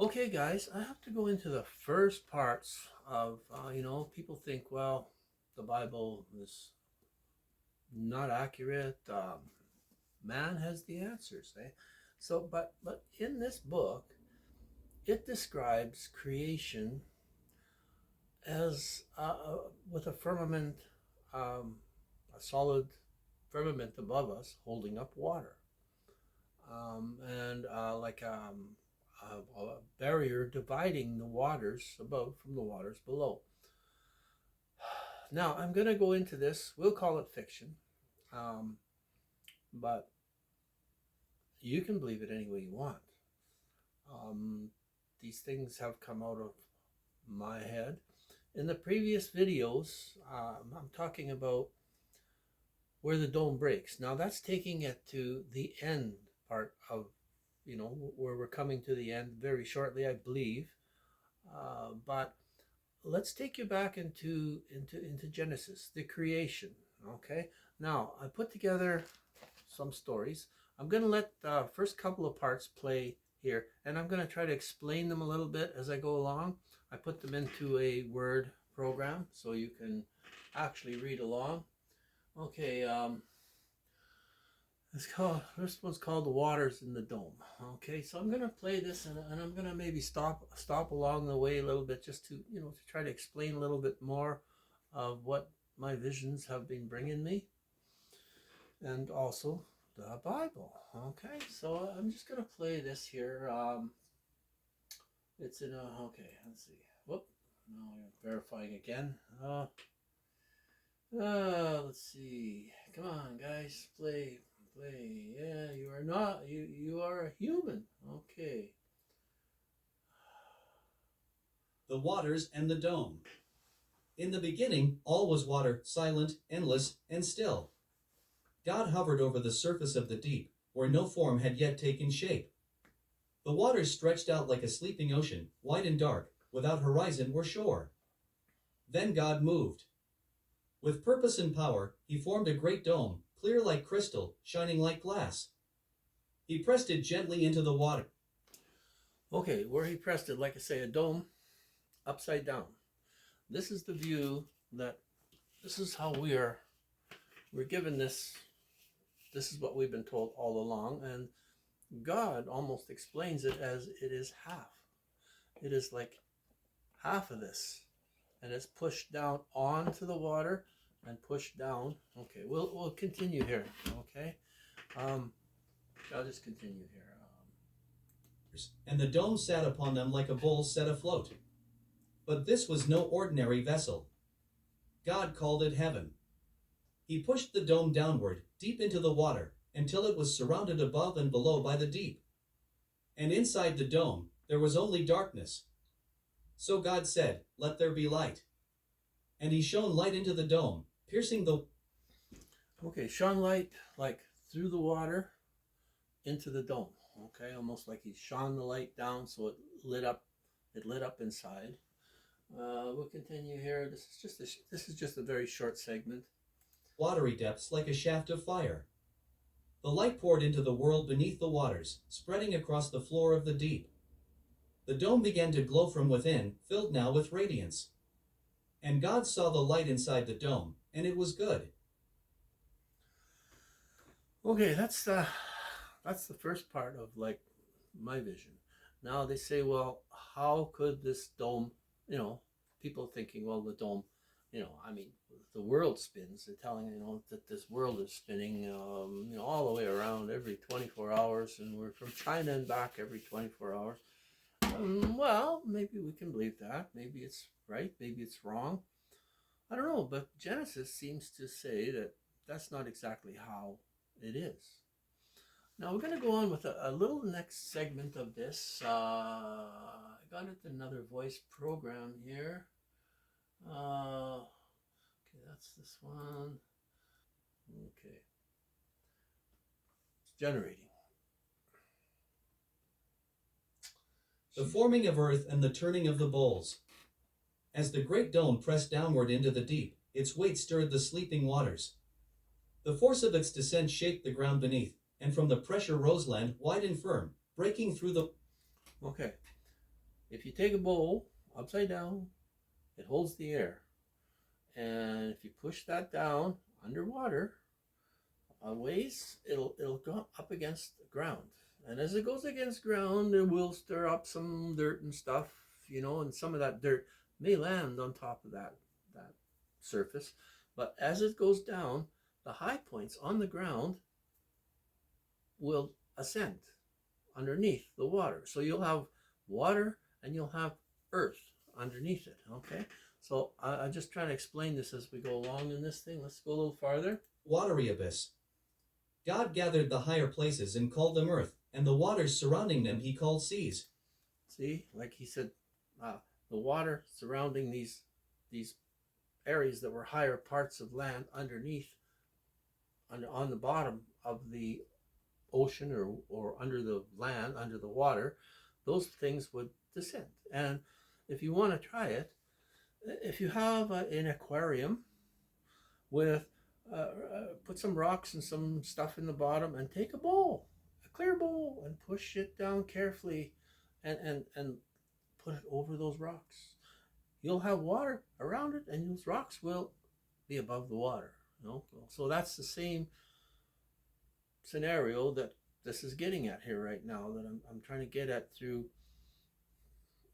Okay, guys, I have to go into the first parts of, people think, well, the Bible is not accurate. Man has the answers, eh? So, but in this book, it describes creation as with a firmament, um, a solid firmament above us holding up water, and a barrier dividing the waters above from the waters below. Now, I'm going to go into this. We'll call it fiction, um, but you can believe it any way you want. Um, these things have come out of my head. In the previous videos, I'm talking about where the dome breaks. Now, that's taking it to the end part of, where we're coming to the end very shortly, I believe. But let's take you back into Genesis, the creation. Okay. Now I put together some stories. I'm going to let the first couple of parts play here, and I'm going to try to explain them a little bit as I go along. I put them into a Word program so you can actually read along. Okay. This one's called The Waters in the Dome. Okay, so I'm gonna play this, and I'm gonna maybe stop along the way a little bit, just to to try to explain a little bit more of what my visions have been bringing me, and also the Bible. Okay, so I'm just gonna play this here. It's in a okay. Let's see. Whoop. Now I'm verifying again. Let's see. Come on, guys, play. Yeah, you are not. You are a human. Okay. The waters and the dome. In the beginning, all was water, silent, endless, and still. God hovered over the surface of the deep, where no form had yet taken shape. The waters stretched out like a sleeping ocean, wide and dark, without horizon or shore. Then God moved. With purpose and power, he formed a great dome, clear like crystal, shining like glass. He pressed it gently into the water. Okay, where he pressed it, like I say, a dome, upside down. This is the view that. This is how we're given this. This is what we've been told all along, and God almost explains it as it is half. It is like half of this, and it's pushed down onto the water and pushed down. Okay, we'll continue here. Okay, I'll just continue here. And the dome sat upon them like a bowl set afloat. But this was no ordinary vessel. God called it heaven. He pushed the dome downward, deep into the water, until it was surrounded above and below by the deep. And inside the dome, there was only darkness. So God said, "Let there be light." And he shone light into the dome, piercing the... Okay, shone light like through the water into the dome. Okay, almost like he shone the light down so it lit up. It lit up inside. We'll continue here. This is just a very short segment. watery depths like a shaft of fire. The light poured into the world beneath the waters, spreading across the floor of the deep. The dome began to glow from within, filled now with radiance. And God saw the light inside the dome, and it was good. Okay, that's the first part of like my vision. Now they say, well, how could this dome, people thinking, well, the dome, I mean, the world spins. They're telling, that this world is spinning, all the way around every 24 hours, and we're from China and back every 24 hours. Well, maybe we can believe that. Maybe it's right. Maybe it's wrong. I don't know, but Genesis seems to say that that's not exactly how it is. Now we're going to go on with a little next segment of this. I got it another voice program here. Okay, that's this one. Okay, it's generating. The forming of earth and the turning of the bowls. As the great dome pressed downward into the deep, its weight stirred the sleeping waters. The force of its descent shaped the ground beneath, and from the pressure rose land wide and firm, breaking through the... Okay, if you take a bowl upside down, it holds the air. And if you push that down underwater a ways, it'll go up against the ground. And as it goes against ground, it will stir up some dirt and stuff, and some of that dirt may land on top of that surface. But as it goes down, the high points on the ground will ascend underneath the water. So you'll have water and you'll have earth underneath it. Okay. So I'm just trying to explain this as we go along in this thing. Let's go a little farther. Watery abyss. God gathered the higher places and called them earth, and the waters surrounding them he called seas. See, like he said, the water surrounding these areas that were higher parts of land underneath, on the bottom of the ocean or under the land, under the water, those things would descend. And if you want to try it, if you have an aquarium with put some rocks and some stuff in the bottom and take a clear bowl, and push it down carefully and put it over those rocks. You'll have water around it and those rocks will be above the water. So that's the same scenario that this is getting at here right now, that I'm trying to get at through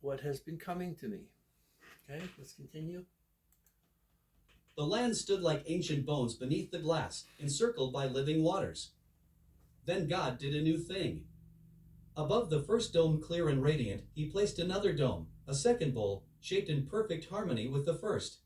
what has been coming to me. Okay, let's continue. The land stood like ancient bones beneath the glass, encircled by living waters. Then God did a new thing. Above the first dome, clear and radiant, he placed another dome, a second bowl, shaped in perfect harmony with the first.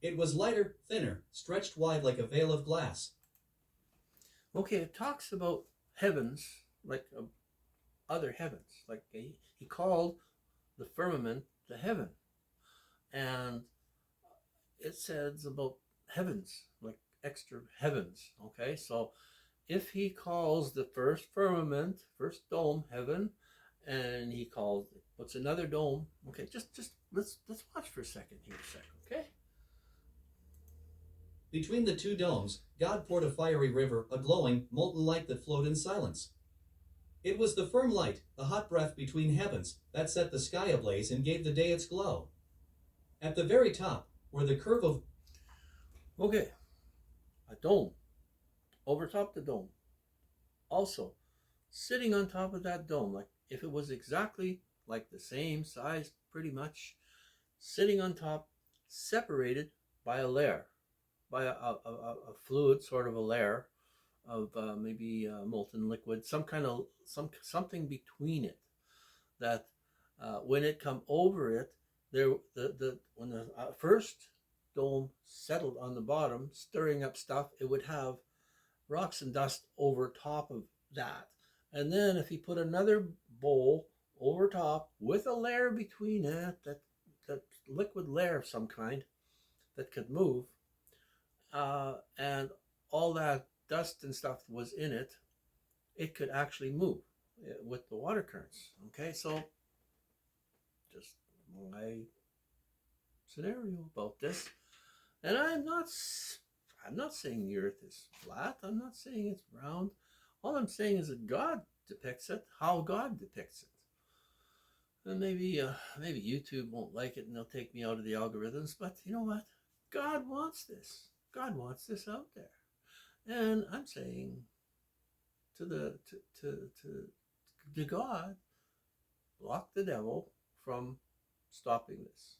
It was lighter, thinner, stretched wide like a veil of glass. Okay, it talks about heavens, like other heavens. Like he called the firmament the heaven. And it says about heavens, like extra heavens. Okay, so if he calls the first firmament, first dome, heaven, and he puts another dome. Okay, just let's watch for a second here, okay? Between the two domes, God poured a fiery river, a glowing, molten light that flowed in silence. It was the firm light, the hot breath between heavens, that set the sky ablaze and gave the day its glow. At the very top, where the curve of... Okay, a dome, over top the dome. Also, sitting on top of that dome, like if it was exactly like the same size, pretty much, sitting on top, separated by a layer, by a fluid, sort of a layer of maybe molten liquid, something between it, that when it come over it, when the first dome settled on the bottom, stirring up stuff, it would have rocks and dust over top of that. And then if you put another bowl over top with a layer between it, that liquid layer of some kind that could move, and all that dust and stuff was in it, it could actually move with the water currents. Okay, so just my scenario about this. And I'm not saying the earth is flat. I'm not saying it's round. All I'm saying is that God depicts it, how God depicts it. And maybe YouTube won't like it and they'll take me out of the algorithms, but you know what? God wants this. God wants this out there. And I'm saying to God, block the devil from stopping this.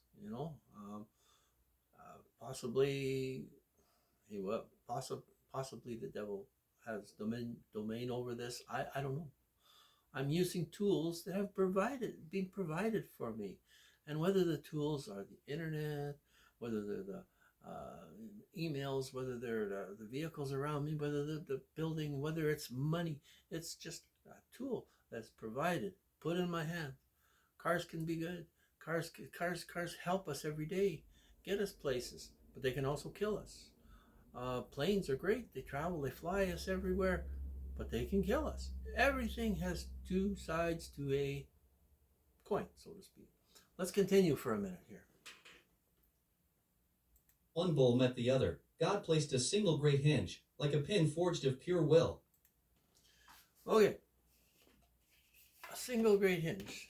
Possibly he will. Possibly the devil has domain over this. I don't know. I'm using tools that have been provided for me, and whether the tools are the internet, whether they're the emails, whether they're the vehicles around me, whether they're the building, whether it's money, it's just a tool that's provided, put in my hand. Cars can be good. Cars help us every day, get us places, but they can also kill us. Planes are great. They travel, they fly us everywhere, but they can kill us. Everything has two sides to a coin, so to speak. Let's continue for a minute here. One bowl met the other. God placed a single great hinge, like a pin forged of pure will. Okay. A single great hinge.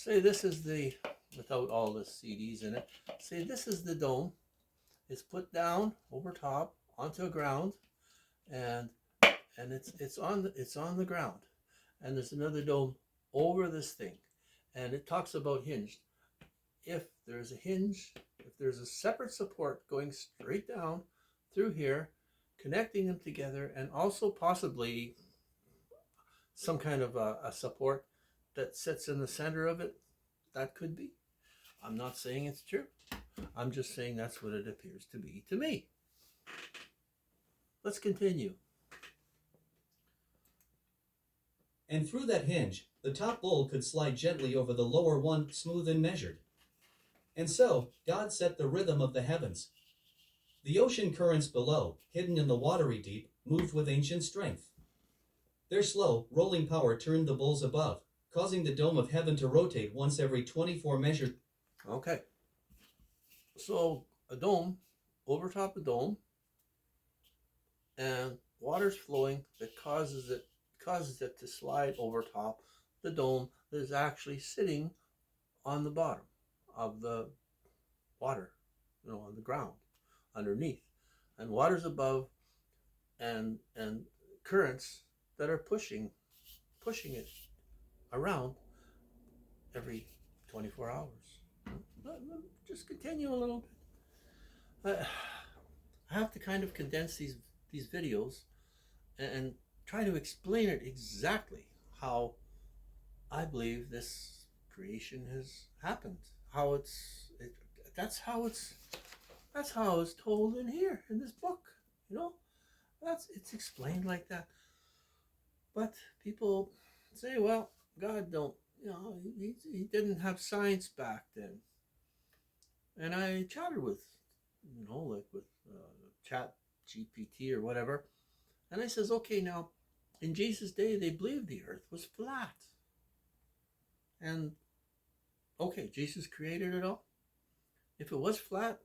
say this is the, without all the CDs in it, say this is the dome. It's put down over top onto the ground, and it's on the ground, and there's another dome over this thing, and it talks about hinged. If there's a hinge, if there's a separate support going straight down through here, connecting them together, and also possibly some kind of a support that sits in the center of it, that could be. I'm not saying it's true. I'm just saying that's what it appears to be to me. Let's continue. And through that hinge, the top bowl could slide gently over the lower one, smooth and measured. And so, God set the rhythm of the heavens. The ocean currents below, hidden in the watery deep, moved with ancient strength. Their slow, rolling power turned the bowls above, causing the dome of heaven to rotate once every 24 measured. Okay. So a dome, over top of the dome, and water's flowing that causes it to slide over top the dome that is actually sitting on the bottom of the water, on the ground underneath, and water's above, and currents that are pushing it around every 24 hours. Just continue a little bit. I have to kind of condense these videos and try to explain it exactly how I believe this creation has happened. That's how it's told in here in this book. It's explained like that. But people say, well, God don't, he didn't have science back then. And I chatted with, like with Chat GPT or whatever. And I says, okay, now, in Jesus' day, they believed the earth was flat. And, okay, Jesus created it all. If it was flat,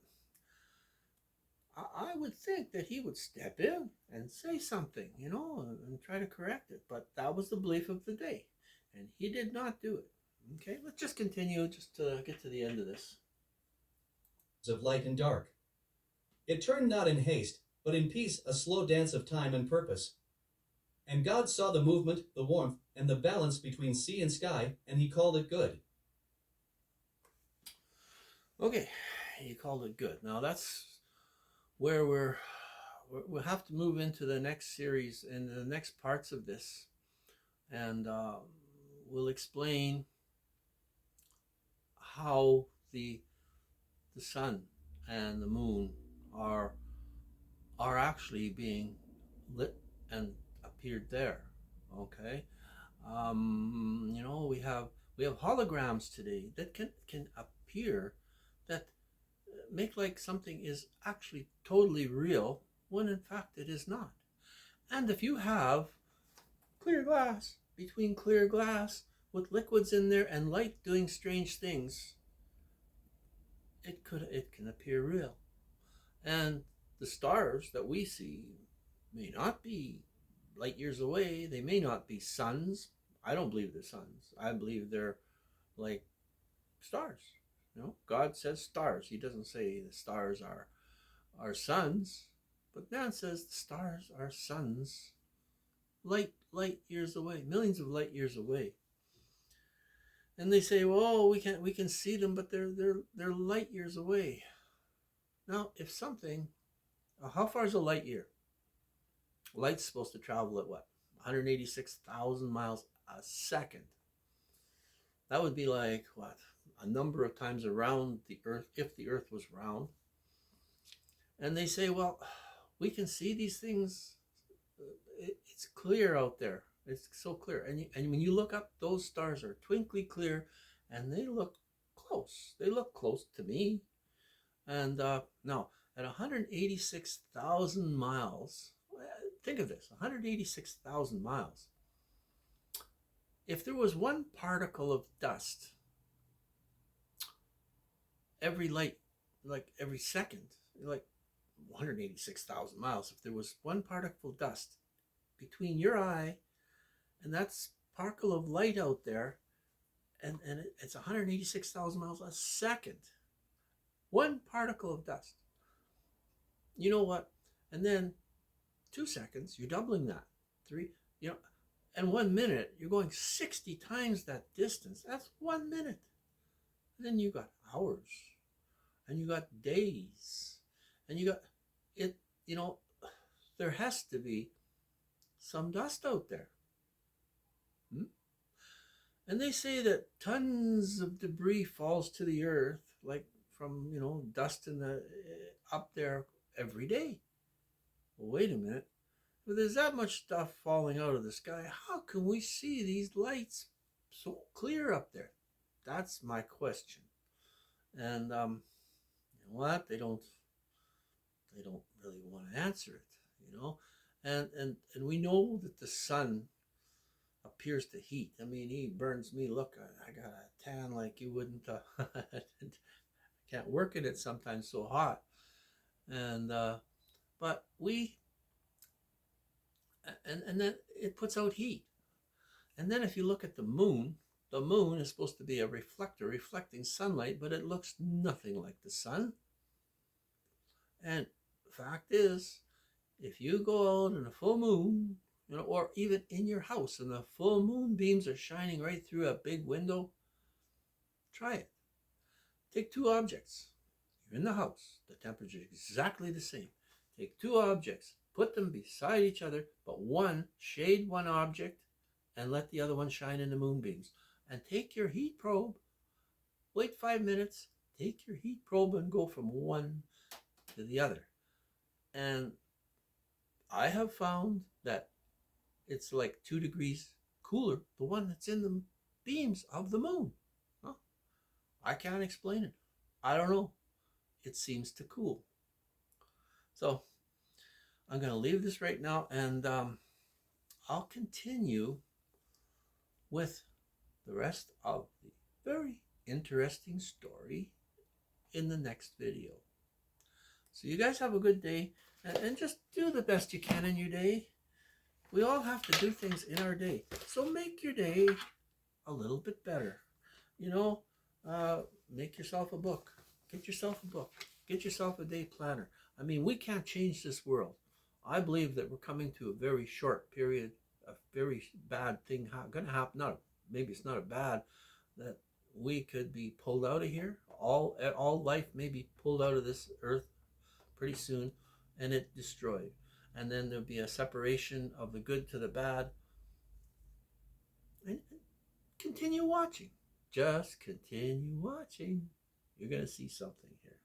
I would think that he would step in and say something, and try to correct it. But that was the belief of the day. And he did not do it. Okay, let's just continue just to get to the end of this. Of light and dark. It turned not in haste, but in peace, a slow dance of time and purpose. And God saw the movement, the warmth, and the balance between sea and sky, and he called it good. Okay, he called it good. Now that's where we'll have to move into the next series and the next parts of this, and we'll explain how the sun and the moon are actually being lit and appeared there. Okay, we have holograms today that can appear, that make like something is actually totally real when in fact it is not. And if you have clear glass, between clear glass with liquids in there and light doing strange things, it can appear real. And the stars that we see may not be light years away. They may not be suns. I don't believe they're suns. I believe they're like stars. God says stars. He doesn't say the stars are suns, but man says the stars are suns, light years away, millions of light years away. And they say, well, we can see them, but they're light years away. Now, if something, how far is a light year? Light's supposed to travel at what? 186,000 miles a second. That would be like what? A number of times around the earth, if the earth was round. And they say, well, we can see these things. It's clear out there. It's so clear. And when you look up, those stars are twinkly clear, and they look close. They look close to me. And now, at 186,000 miles, think of this, 186,000 miles. If there was one particle of dust every second, like 186,000 miles, if there was one particle of dust between your eye and that sparkle of light out there, and it's 186,000 miles a second. One particle of dust. You know what? And then 2 seconds, you're doubling that. Three, you know, and 1 minute, you're going 60 times that distance. That's 1 minute. And then you got hours, and you got days, and you got it. There has to be some dust out there. And they say that tons of debris falls to the earth, like from dust in the up there every day. Well, wait a minute. If there's that much stuff falling out of the sky, how can we see these lights so clear up there? That's my question. And you know what? They don't really want to answer it. And we know that the sun appears to heat. I mean, he burns me. Look, I got a tan like you wouldn't. Can't work in it sometimes, so hot. And but then it puts out heat. And then if you look at the moon is supposed to be a reflector, reflecting sunlight, but it looks nothing like the sun. And fact is, if you go out in a full moon, or even in your house and the full moon beams are shining right through a big window, try it. Take two objects. You're in the house. The temperature is exactly the same. Take two objects, put them beside each other, but shade one object and let the other one shine in the moonbeams. And take your heat probe, wait 5 minutes, take your heat probe and go from one to the other. And I have found that it's like 2 degrees cooler, the one that's in the beams of the moon. Huh? I can't explain it. I don't know. It seems to cool. So I'm going to leave this right now, and I'll continue with the rest of the very interesting story in the next video. So you guys have a good day, and just do the best you can in your day. We all have to do things in our day. So make your day a little bit better. Make yourself a book. Get yourself a book. Get yourself a day planner. I mean, we can't change this world. I believe that we're coming to a very short period, a very bad thing going to happen. Maybe it's not a bad, that we could be pulled out of here. All life may be pulled out of this earth pretty soon, and it destroyed. And then there'll be a separation of the good to the bad. And continue watching. Just continue watching. You're going to see something here.